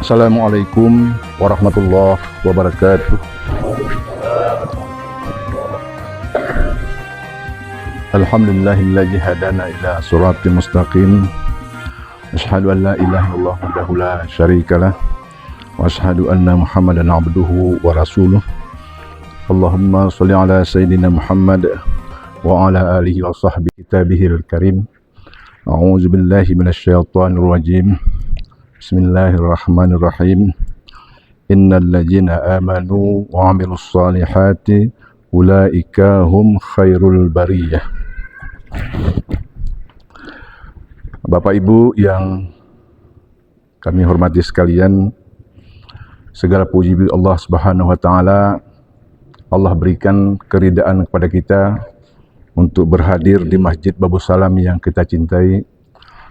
Assalamualaikum warahmatullahi wabarakatuh. Alhamdulillahilladzi hadana ila siratal mustaqim. Asyhadu an la ilaha illallah wahdahu la syarikalah wa asyhadu anna Muhammadan abduhu wa rasuluh. Allahumma shalli ala sayyidina Muhammad wa ala alihi wa sahbihi kitabihil karim. A'udzu billahi minasyaitonir rajim. Bismillahirrahmanirrahim. Innal ladzina amanu wa 'amilus shalihati ulaika hum khairul bariyah. Bapak Ibu yang kami hormati sekalian, segala puji bagi Allah Subhanahu wa taala. Allah berikan keridaan kepada kita untuk berhadir di Masjid Babus Salam yang kita cintai.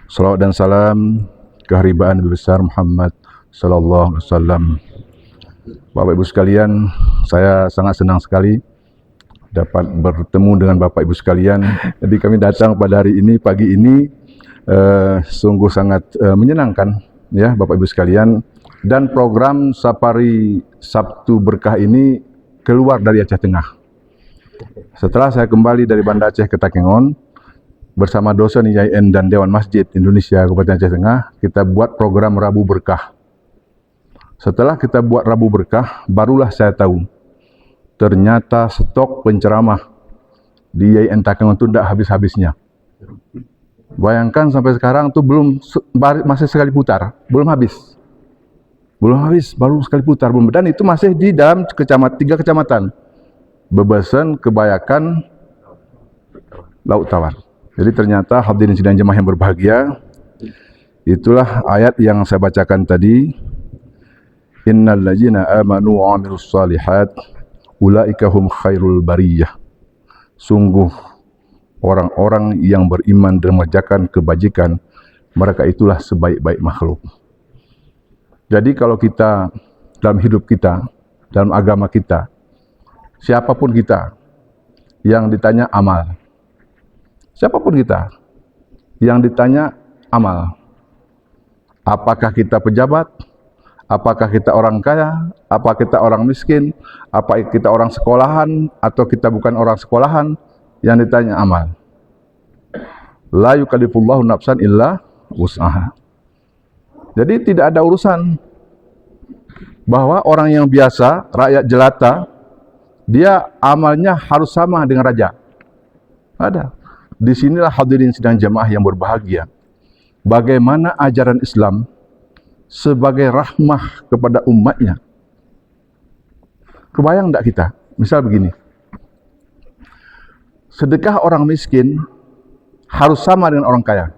Salawat dan salam keharibaan Nabi besar Muhammad sallallahu alaihi wasallam. Bapak Ibu sekalian, saya sangat senang sekali dapat bertemu dengan Bapak Ibu sekalian. Jadi kami datang pada hari ini, pagi ini, sungguh sangat menyenangkan ya Bapak Ibu sekalian. Dan program Safari Sabtu Berkah ini keluar dari Aceh Tengah. Setelah saya kembali dari Banda Aceh ke Takengon bersama dosen IAIN dan Dewan Masjid Indonesia Kabupaten Aceh Tengah, kita buat program Rabu Berkah. Setelah kita buat Rabu Berkah, barulah saya tahu ternyata stok penceramah di IAIN Takengon itu tidak habis-habisnya. Bayangkan sampai sekarang tuh masih sekali putar, belum habis, baru sekali putar, dan itu masih di dalam tiga kecamatan: Bebesan, Kebayakan, Laut Tawar. Jadi ternyata hadirin sidang jemaah yang berbahagia, itulah ayat yang saya bacakan tadi. Innal ladzina amanu wa 'amilus shalihat ulaika hum khairul bariyah. Sungguh orang-orang yang beriman dan mengerjakan kebajikan, mereka itulah sebaik-baik makhluk. Jadi kalau kita dalam hidup kita, dalam agama kita, siapapun kita yang ditanya amal, siapapun kita yang ditanya amal, apakah kita pejabat, apakah kita orang kaya, apakah kita orang miskin, apakah kita orang sekolahan atau kita bukan orang sekolahan, yang ditanya amal. La yukallifullahu nafsan illa wus'aha. Jadi tidak ada urusan bahwa orang yang biasa, rakyat jelata, dia amalnya harus sama dengan raja. Ada. Disinilah hadirin sidang jamaah yang berbahagia. Bagaimana ajaran Islam sebagai rahmah kepada umatnya. Kebayang tidak kita? Misal begini, sedekah orang miskin harus sama dengan orang kaya.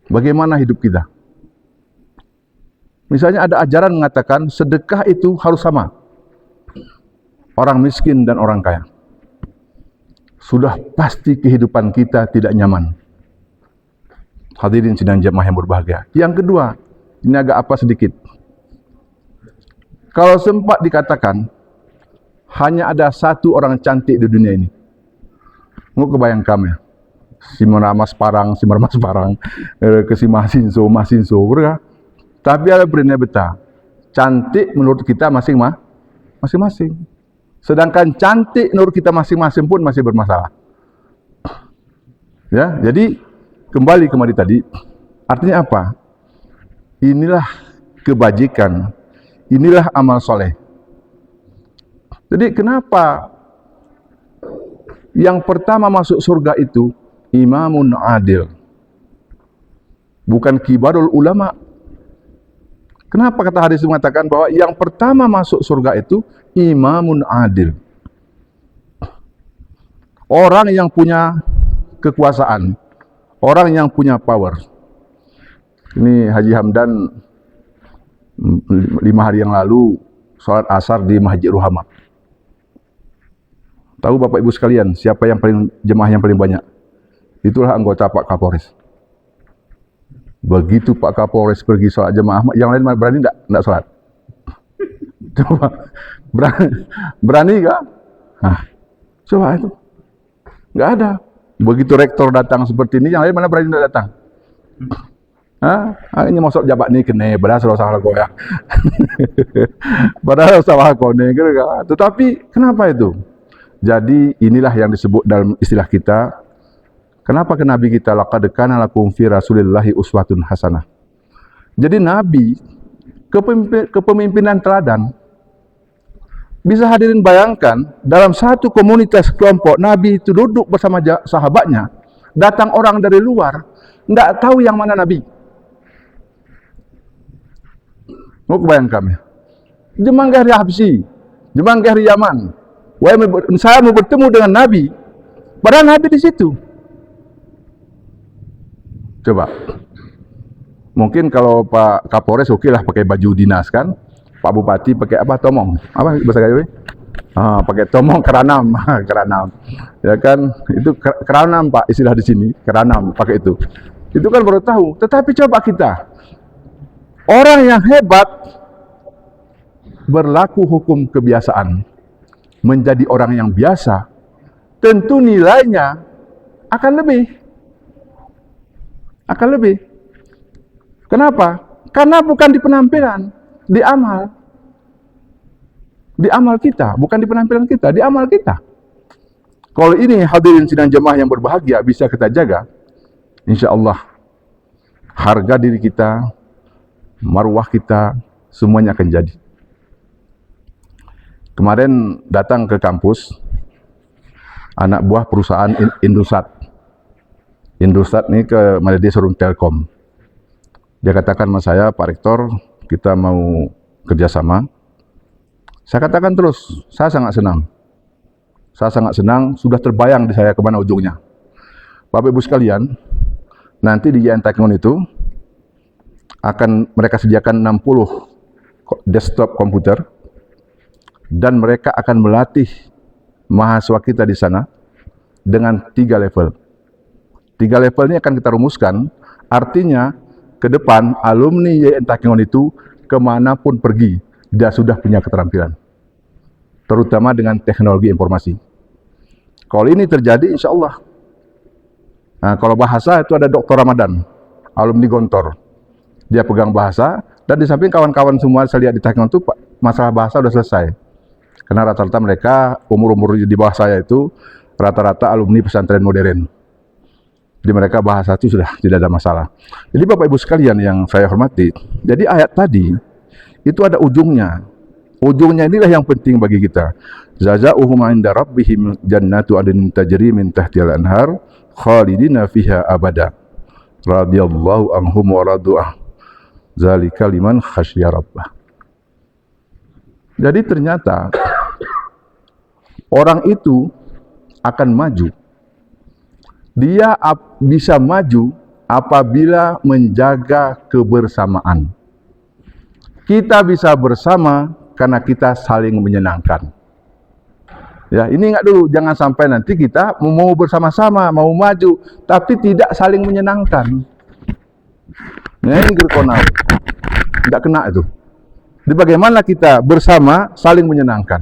Bagaimana hidup kita? Misalnya ada ajaran mengatakan sedekah itu harus sama, orang miskin dan orang kaya. Sudah pasti kehidupan kita tidak nyaman. Hadirin sidang jamaah yang berbahagia. Yang kedua, ini agak apa sedikit. Kalau sempat dikatakan hanya ada satu orang cantik di dunia ini, mau kebayang kami, si Meramas Parang, ke si Masinso, berkah. Tapi ada beritanya betah, cantik menurut kita masing-masing. Sedangkan cantik menurut kita masing-masing pun masih bermasalah. Ya, jadi kembali tadi, artinya apa? Inilah kebajikan, inilah amal soleh. Jadi kenapa yang pertama masuk surga itu imamun adil, bukan kibarul ulama? Kenapa kata hadis mengatakan bahwa yang pertama masuk surga itu imamun adil? Orang yang punya kekuasaan, orang yang punya power. Ini Haji Hamdan 5 hari yang lalu sholat asar di Masjid Ruhama. Tahu Bapak Ibu sekalian siapa yang jemaah yang paling banyak? Itulah anggota Pak Kapolres. Begitu Pak Kapolres pergi sholat jemaah, yang lain berani enggak sholat? Coba, berani kah? Nah, coba itu. Enggak ada. Begitu rektor datang seperti ini, yang lain mana berani enggak datang? Ini masuk jabat ni kena, padahal salah kau ya. Padahal salah kau ni. Tetapi kenapa itu? Jadi inilah yang disebut dalam istilah kita. Kenapa ke Nabi kita? Laqad kana lakum fi Rasulillahi uswatun hasanah. Jadi Nabi, kepemimpinan teladan. Bisa hadirin bayangkan, dalam satu komunitas kelompok, Nabi itu duduk bersama sahabatnya, datang orang dari luar, tidak tahu yang mana Nabi. Mau kebayangkan ya? Jemanggah dari Habsyi, jemanggah dari Yaman. Saya mau bertemu dengan Nabi, padahal Nabi di situ. Coba, mungkin kalau Pak Kapolres oke lah pakai baju dinas kan, Pak Bupati pakai apa, tomong, apa bahasa Gayo? Pakai tomong keranam, keranam, ya kan? Itu keranam Pak, istilah di sini, keranam pakai itu. Itu kan baru tahu. Tetapi coba kita, orang yang hebat berlaku hukum kebiasaan, menjadi orang yang biasa, tentu nilainya akan lebih. Kenapa? Karena bukan di penampilan, di amal. Di amal kita, bukan di penampilan kita, di amal kita. Kalau ini hadirin sidang jemaah yang berbahagia bisa kita jaga, insya Allah harga diri kita, marwah kita, semuanya akan jadi. Kemarin datang ke kampus anak buah perusahaan Indosat. Indosat ini ke Malaysia Serum Telkom. Dia katakan sama saya, Pak Rektor, kita mau kerjasama. Saya katakan terus, saya sangat senang. Saya sangat senang, sudah terbayang di saya kemana ujungnya. Bapak Ibu sekalian, nanti di YN Teknon itu akan mereka sediakan 60 desktop komputer dan mereka akan melatih mahasiswa kita di sana dengan 3 level. 3 level ini akan kita rumuskan, artinya ke depan alumni YN Teknon itu kemanapun pergi, dia sudah punya keterampilan, terutama dengan teknologi informasi. Kalau ini terjadi, insya Allah. Nah, kalau bahasa itu ada Dr. Ramadan, alumni Gontor. Dia pegang bahasa, dan di samping kawan-kawan semua saya lihat di Teknon itu masalah bahasa sudah selesai. Karena rata-rata mereka umur-umur di bawah saya itu rata-rata alumni pesantren modern. Jadi mereka bahasa itu sudah tidak ada masalah. Jadi Bapak Ibu sekalian yang saya hormati, jadi ayat tadi itu ada ujungnya. Ujungnya inilah yang penting bagi kita. Jazaohum 'inda rabbihim jannatu 'adnin tajri min tahtihal anhar khalidina fiha abada. Radhiyallahu anhum wa radu'ah. Zalika liman khasyya rabbah. Jadi ternyata orang itu akan maju. Dia bisa maju apabila menjaga kebersamaan. Kita bisa bersama karena kita saling menyenangkan. Ya, ini ingat dulu, jangan sampai nanti kita mau bersama-sama, mau maju, tapi tidak saling menyenangkan. Nah, ini gerkonau. Tidak kena itu. Jadi bagaimana kita bersama saling menyenangkan?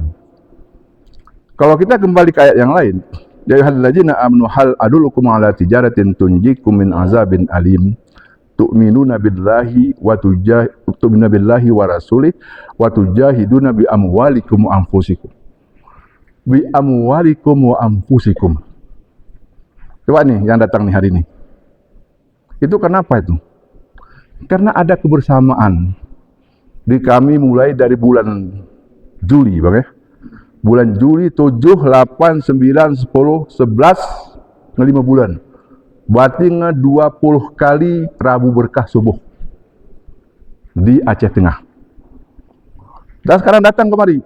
Kalau kita kembali ke ayat yang lain, ya ayyuhalladzina amanu hal adullukum ala tijaratin tunjikum min azabin alim tu'minuna billahi wa rasulih wa tujahiduna bi amwalikum wa anfusikum. Bi amwalikum wa anfusikum. Coba nih yang datang nih hari ini. Itu kenapa itu? Karena ada kebersamaan. Di kami mulai dari bulan Juli, Bang ya. Bulan Juli 7, 8, 9, 10, 11, 5 bulan. Berarti 20 kali Rabu Berkah subuh di Aceh Tengah. Dan sekarang datang kemari.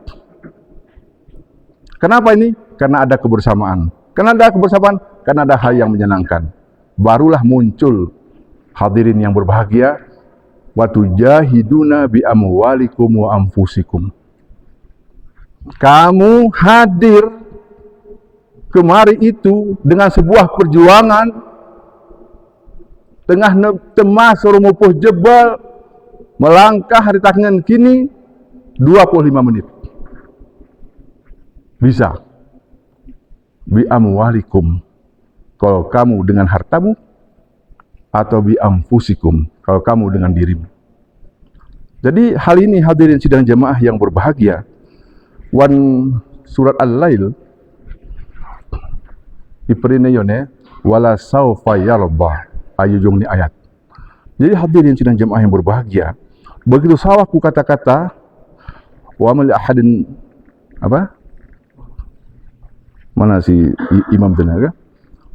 Kenapa ini? Karena ada kebersamaan. Karena ada kebersamaan, karena ada hal yang menyenangkan. Barulah muncul hadirin yang berbahagia. Wa tujahiduna bi amwalikum wa anfusikum. Kamu hadir kemari itu dengan sebuah perjuangan tengah temas rumupuh jebal, melangkah hari tangan kini 25 menit. Bisa. Bi amwalikum, kalau kamu dengan hartamu, atau bi anfusikum, kalau kamu dengan dirimu. Jadi hal ini hadirin sidang jemaah yang berbahagia. Wan surat Al-Lail diperinai yone wala saufa yarda ayujung ni ayat. Jadi hadirin sidang jemaah yang berbahagia, begitu sawaku kata-kata wa mal ahadin apa? Mana si imam tenaga?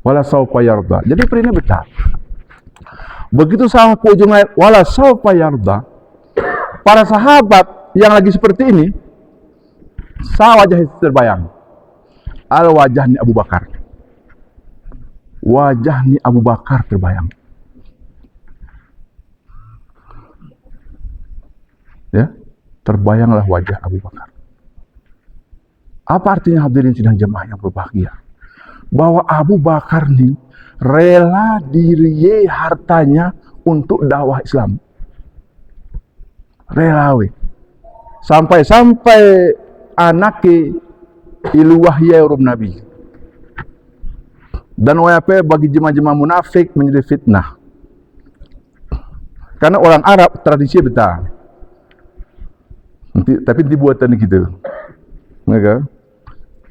Wala saufa yarda. Jadi perinai betul. Begitu sawaku ujung ayat wala saufa yarda. Para sahabat yang lagi seperti ini, wajah itu terbayang. Al-wajah ni Abu Bakar. Wajah ni Abu Bakar terbayang. Ya, terbayanglah wajah Abu Bakar. Apa artinya hadirin sidang jemaah yang berbahagia? Bahwa Abu Bakar ni rela diri hartanya untuk dakwah Islam. Rela we. Sampai anake iluwah ya urum Nabi. Dan wayape bagi jemaah-jemaah munafik menjadi fitnah. Karena orang Arab tradisi betul. Tapi dibuatan kita. Mereka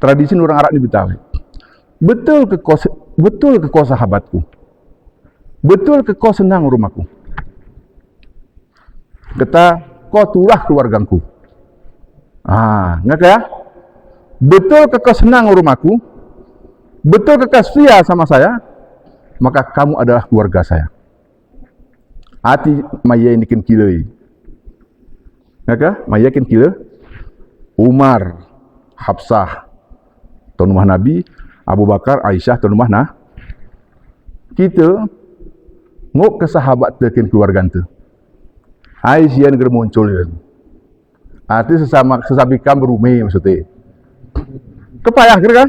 tradisi orang Arab ni betul. Betul ke kau sahabatku? Betul ke kau senang rumahku? Kata kau tulah keluargaku. Ngerti ya? Betul ke kau senang rumahku? Betul ke kau setia sama saya? Maka kamu adalah keluarga saya. Hati maya ini kan kilai. Ngerti? Maya kan kilai. Umar, Hafsah, tuan rumah Nabi, Abu Bakar, Aisyah, tuan rumah nah. Kita ngok ke sahabat tekin keluarga tu. Aisyah negara muncul kan. Arti sesama kam berumai maksudnya. Kepayah kira kan?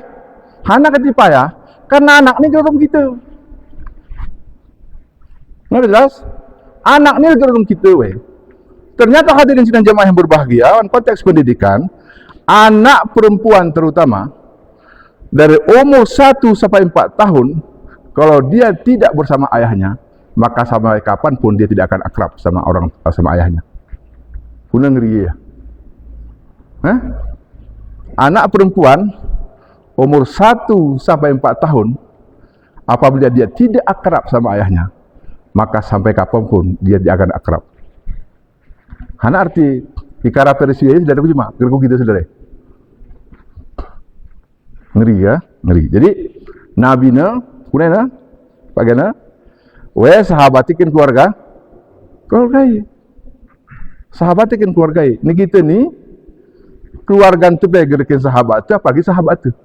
Hana kata payah karena anak ni gerung kita. Nggak jelas? Anak ni gerung kita we. Ternyata hadirin sidang jemaah yang berbahagia, dalam konteks pendidikan, anak perempuan terutama dari umur 1 sampai 4 tahun, kalau dia tidak bersama ayahnya, maka sampai kapan pun dia tidak akan akrab sama ayahnya. Kuna ngeri ya. Anak perempuan umur 1 sampai 4 tahun, apabila dia tidak akrab sama ayahnya, maka sampai kapan pun dia tidak akan akrab. Hana arti ikara persia ini sudah cuma gerku gitu saudara. Ngeri ya, ngeri. Jadi Nabi na, kuna bagaimana? Sahabatikin keluarga, sahabatikin keluarga. Ini kita ni keluarga tu begerikin sahabat tu, apalagi sahabat tu.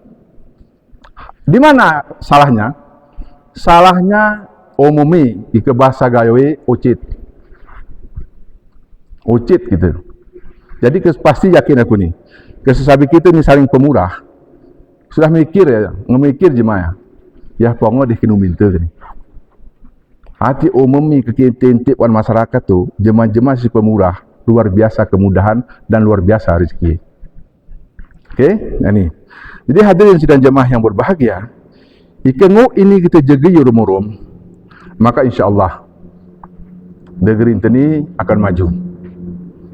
Di mana salahnya? Salahnya umumi di bahasa gawe ucit gitu. Jadi pasti yakin aku ni, kesesabi kita ni saling pemurah. Sudah mikir ya, ngemikir jemaah. Ya pongo di kinu minta ni. Hati umumi kekintin-tip wan masyarakat tu, jemaah-jemaah si pemurah, luar biasa kemudahan dan luar biasa rezeki. Okey, nah ni. Jadi hadirin sidang jemaah yang berbahagia, ikengu ini kita jaga yurum-urum, maka insya-Allah negeri ini akan maju.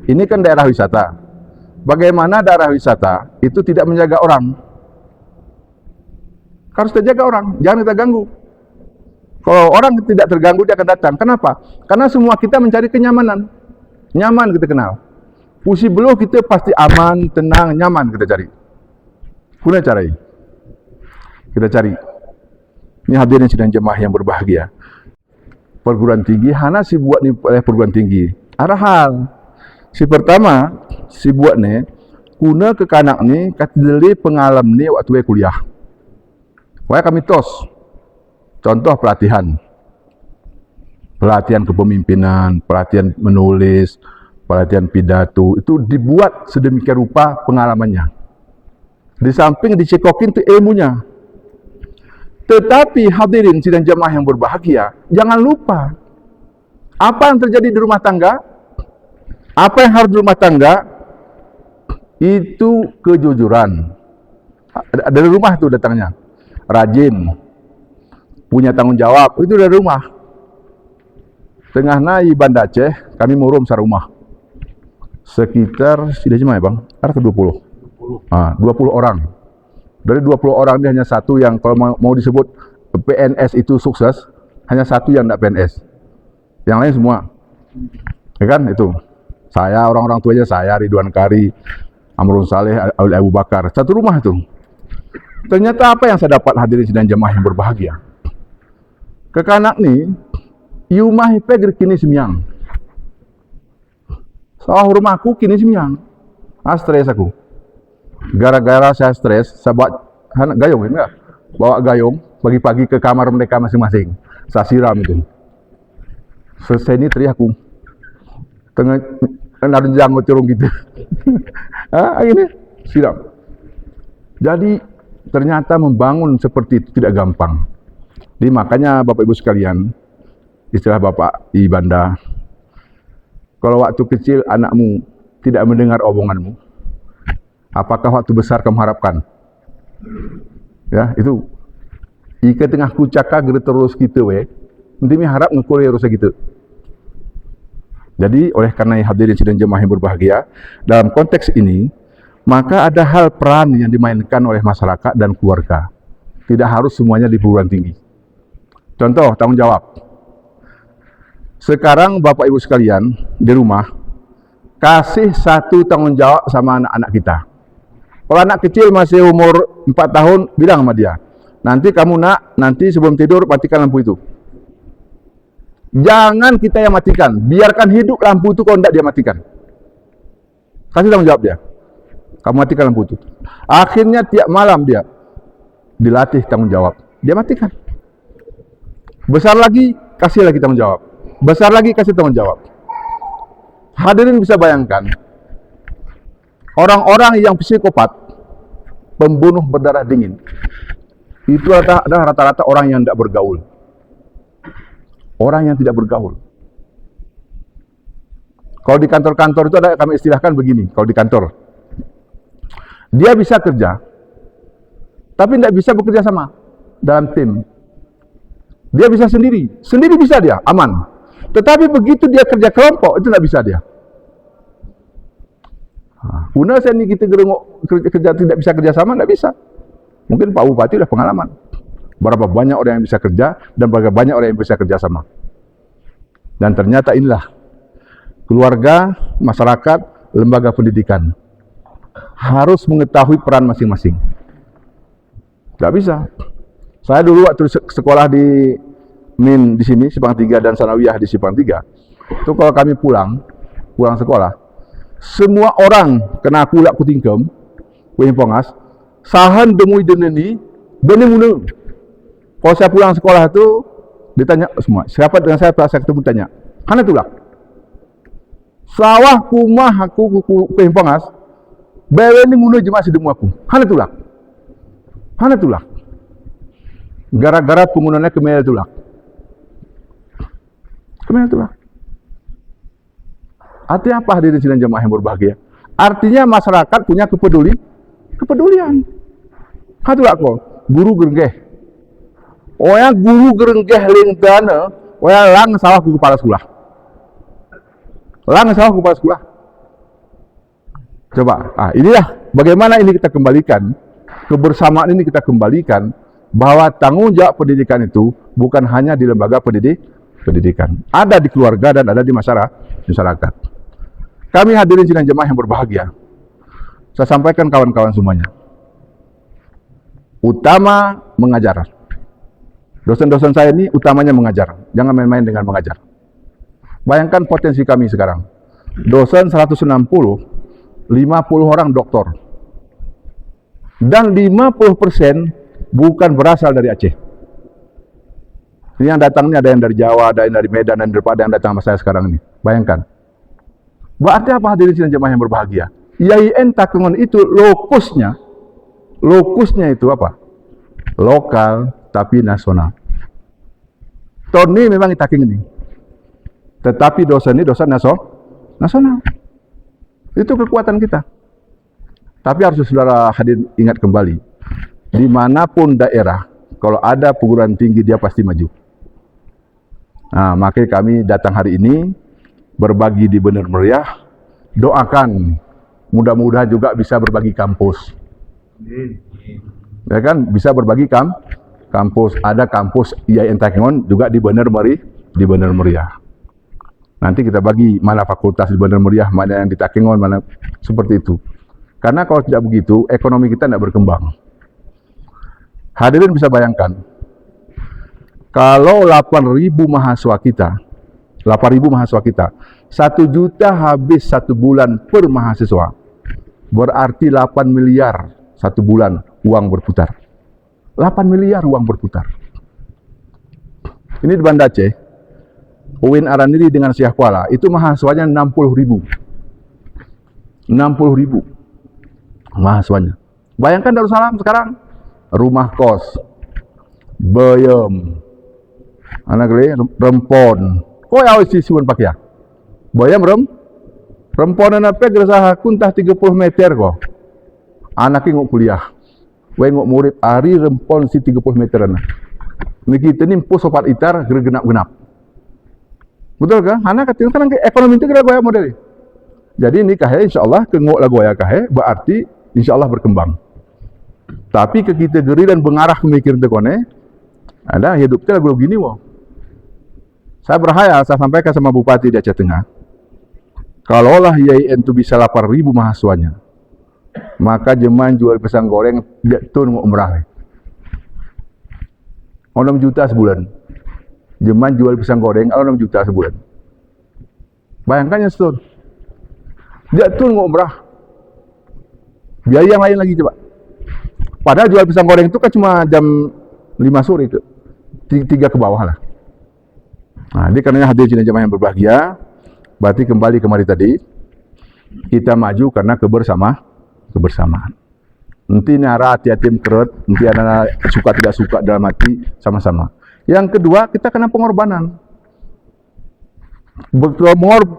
Ini kan daerah wisata. Bagaimana daerah wisata itu tidak menjaga orang? Harus terjaga orang, jangan kita ganggu. Kalau orang tidak terganggu, dia akan datang. Kenapa? Karena semua kita mencari kenyamanan. Nyaman kita kenal. Pusi beluh kita pasti aman, tenang, nyaman kita cari. Guna cara ini. Kita cari. Ini hadirin sidang jemaah yang berbahagia. Perguruan tinggi, hana si buat ni perguruan tinggi. Ada hal. Si pertama, si buat ni, guna ke kanak ni, katideli pengalam ni waktu kuliah. Waya kami tos. Contoh pelatihan kepemimpinan, pelatihan menulis, pelatihan pidato, itu dibuat sedemikian rupa pengalamannya. Di samping dicekokin itu ilmunya. Tetapi hadirin sidang jemaah yang berbahagia, jangan lupa apa yang terjadi di rumah tangga, apa yang harus di rumah tangga, itu kejujuran. Dari rumah itu datangnya, rajin, punya tanggung jawab, itu dari rumah. tengah nai Banda Aceh, kami murum sarumah. Sekitar, sudah jemaah bang, ada ke 20? 20 orang. Dari 20 orang ini hanya satu yang kalau mau disebut PNS itu sukses, hanya satu yang tidak PNS. Yang lain semua. Ya kan itu. Saya, orang-orang tuanya saya, Ridwan Kari, Amrul Saleh, Abu Bakar. Satu rumah itu. Ternyata apa yang saya dapat hadirin sidang jemaah yang berbahagia? Kekanak ni, iumah pegir kini semyang. Sawah rumahku kini semyang. Stres aku. Gara-gara saya stres, saya bawa gayung enggak? Bawa gayung pagi-pagi ke kamar mereka masing-masing. Saya siram itu. Selesai ini teriak aku. Tengah narjang turun gitu. Ini siram. Jadi ternyata membangun seperti itu tidak gampang. Jadi makanya Bapak Ibu sekalian, istilah Bapak Ibanda, kalau waktu kecil anakmu tidak mendengar omonganmu, apakah waktu besar kamu harapkan? Ya, itu. Ika tengah kucaka gede terus gitu nanti mi harap ngekuliah terus gitu. Jadi oleh karena hadirin sidang jemaah yang berbahagia, dalam konteks ini maka ada hal peran yang dimainkan oleh masyarakat dan keluarga. Tidak harus semuanya di perguruan tinggi. Contoh tanggung jawab. Sekarang Bapak Ibu sekalian di rumah kasih satu tanggung jawab sama anak-anak kita. Kalau anak kecil masih umur 4 tahun, bilang sama dia, nanti kamu nanti sebelum tidur matikan lampu itu. Jangan kita yang matikan, biarkan hidup lampu itu kalau tidak dia matikan. Kasih tanggung jawab dia. Kamu matikan lampu itu. Akhirnya tiap malam dia dilatih tanggung jawab. Dia matikan. Besar lagi, kasih lagi tanggung jawab. Besar lagi, kasih tanggung jawab. Hadirin bisa bayangkan, orang-orang yang psikopat, pembunuh berdarah dingin, itu adalah rata-rata orang yang tidak bergaul. Orang yang tidak bergaul. Kalau di kantor-kantor itu ada kami istilahkan begini, kalau di kantor. Dia bisa kerja, tapi tidak bisa bekerja sama dalam tim. Dia bisa sendiri bisa dia, aman. Tetapi begitu dia kerja kelompok, itu tidak bisa dia. Guna saya ini kita kerja tidak bisa kerja sama, tidak bisa. Mungkin Pak Bupati sudah pengalaman. Berapa banyak orang yang bisa kerja dan berapa banyak orang yang bisa kerja sama. Dan ternyata inilah keluarga, masyarakat, lembaga pendidikan harus mengetahui peran masing-masing. Tidak bisa. Saya dulu waktu sekolah di MIN di sini, Sipang 3 dan Sanawiyah di Sipang 3. Itu kalau kami pulang sekolah, semua orang kena kulak kutingkem, kuimpongas, sahan demui deneni, benih mulu. Kalau saya pulang sekolah itu ditanya semua, siapa dengan saya ketemu tanya, mana tulak? Sawah kumah aku kuimpongas, benih mulu jemaah sedemu aku, mana tulak? Mana tulak? Gara-gara penggunaannya kemel tulak. Kemel tulak. Artinya apa hadirin sidang jemaah yang berbahagia? Artinya masyarakat punya kepedulian. Hatulah kok, guru gerenggeh. Guru gerenggeh lingkana, lang sawah ku kepala sekolah. Lang sawah ku kepala sekolah. Coba, inilah bagaimana ini kita kembalikan, kebersamaan ini kita kembalikan, bahwa tanggung jawab pendidikan itu bukan hanya di lembaga pendidikan. Ada di keluarga dan ada di masyarakat. Kami hadirin sidang jemaah yang berbahagia. Saya sampaikan kawan-kawan semuanya. Utama mengajar. Dosen-dosen saya ini utamanya mengajar. Jangan main-main dengan mengajar. Bayangkan potensi kami sekarang. Dosen 160, 50 orang doktor. Dan 50% bukan berasal dari Aceh. Ini yang datang ini ada yang dari Jawa, ada yang dari Medan, dan daripada yang datang sama saya sekarang ini. Bayangkan. Berarti apa hadirin sidang jemaah yang berbahagia? IAIN Takengon itu lokusnya itu apa? Lokal tapi nasional. Tony memang itaking ini. Tetapi dosen ini dosen nasional. Itu kekuatan kita. Tapi harus saudara hadir ingat kembali. Dimanapun daerah, kalau ada perguruan tinggi dia pasti maju. Nah, maka kami datang hari ini berbagi di Bener Meriah. Doakan mudah-mudahan juga bisa berbagi kampus. Ya kan, bisa berbagi kampus. Ada kampus IAIN Takengon juga di Bener Meriah. Nanti kita bagi mana fakultas di Bener Meriah, mana yang di Takengon, mana seperti itu. Karena kalau tidak begitu, ekonomi kita tidak berkembang. Hadirin bisa bayangkan, kalau 8.000 mahasiswa kita, 1 juta habis 1 bulan per mahasiswa, berarti 8 miliar 1 bulan uang berputar. 8 miliar uang berputar. Ini di Banda Aceh, UIN Araniri dengan Syekh Kuala, itu mahasiswanya 60.000. 60.000 mahasiswanya. Bayangkan Darussalam sekarang, rumah kos, bayam, anak rempon, kau yang isi siun pakai ya? Bayam rempon anak pe gerasa kuntah 30 meter kok. Anaknya ngok kuliah, ngok murid hari rempon si 30 meter anak. Ini kita ni pos sopat itar genap-genap. Betul kan? Anak kata kan ekonomi itu kira goya model. Jadi ini kahé insyaallah ke ngok lah goya kahé berarti insyaallah berkembang. Tapi ke kita geri dan mengarah pemikiran tekone, ada hidupnya lagu gini wah. Saya berhayal, saya sampaikan sama Bupati di Aceh Tengah, kalaulah IAIN itu bisa 8.000 mahasiswanya, maka jemaah jual pisang goreng dia turun mau umrah. 6 juta sebulan. Jemaah jual pisang goreng 6 juta sebulan. Bayangkan ya setahun. Dia turun mau umrah. Biaya yang lain lagi coba. Padahal jual pisang goreng itu kan cuma jam 5 sore itu. 3 ke bawah lah. Nah, jadi karena hadirin jemaah yang berbahagia, berarti kembali kemari tadi, kita maju karena kebersamaan. Nanti nara hati-hati kerut, nanti ada suka tidak suka dalam hati sama-sama. Yang kedua, kita kena pengorbanan.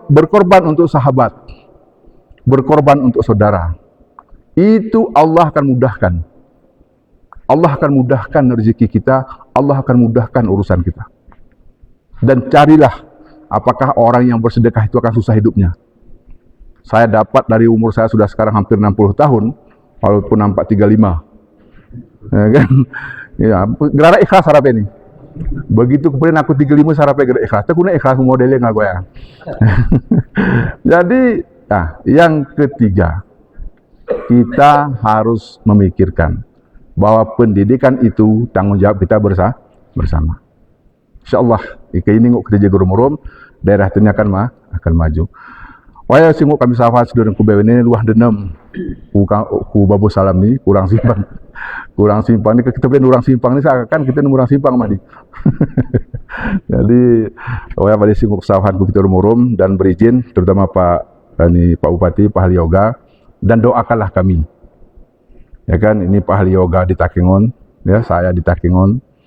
Berkorban untuk sahabat, berkorban untuk saudara. Itu Allah akan mudahkan. Allah akan mudahkan rezeki kita, Allah akan mudahkan urusan kita. Dan carilah apakah orang yang bersedekah itu akan susah hidupnya. Saya dapat dari umur saya sudah sekarang hampir 60 tahun, walaupun nampak 35. Ya kan? Ya, gerara ikhlas harap ini. Begitu kemudian aku 35 harap gerara ikhlas. Itu guna ikhlas modelnya nggak goyang. Jadi, nah, yang ketiga, kita harus memikirkan bahwa pendidikan itu tanggung jawab kita bersama. InsyaAllah, jika ini kita jaga rum-rum, daerah ini akan maju. Waya singuk kami sahabat sedurung kubew ini luah denem ku babu salam ni kurang simpang ni kita beli urang simpang ni seakan kita urang simpang mah di. Jadi waya pada singuk sahabat ku kita rum-rum dan berizin terutama Pak Bupati, Pak Ahli Yoga, dan doakanlah kami. Ya kan, ini Pak Ahli Yoga di Takengon, ya saya di Takengon.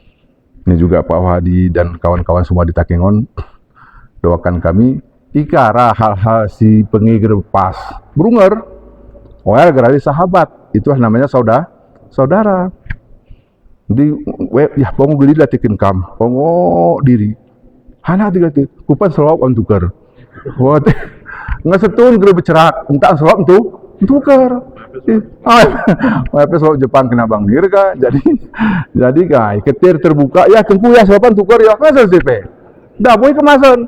Ini juga Pak Wahdi dan kawan-kawan semua di Takengon. Doakan kami ikara hal-hal si pengigir pas berunger. Wah, gerali sahabat. Itu namanya saudara. Di ya pongo geli latikin kam, pongo diri. Hana digati kupan selawat on tukar. Wah, ngasetun gere becerak, entah selawat untuk tukar. Tapi soal Jepang kena bang dirga, jadi guys, ketir terbuka ya tengku ya sopan tukar ya kan selesai. Dah boleh kemasan.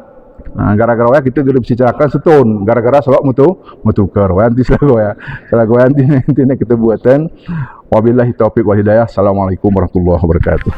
Nah, gara-gara kita gerep cicarakan setun, gara-gara soal mutu tukar. Nanti salah gue nanti kita buatan. Wabillahi taufiq wal hidayah. Assalamualaikum warahmatullahi wabarakatuh.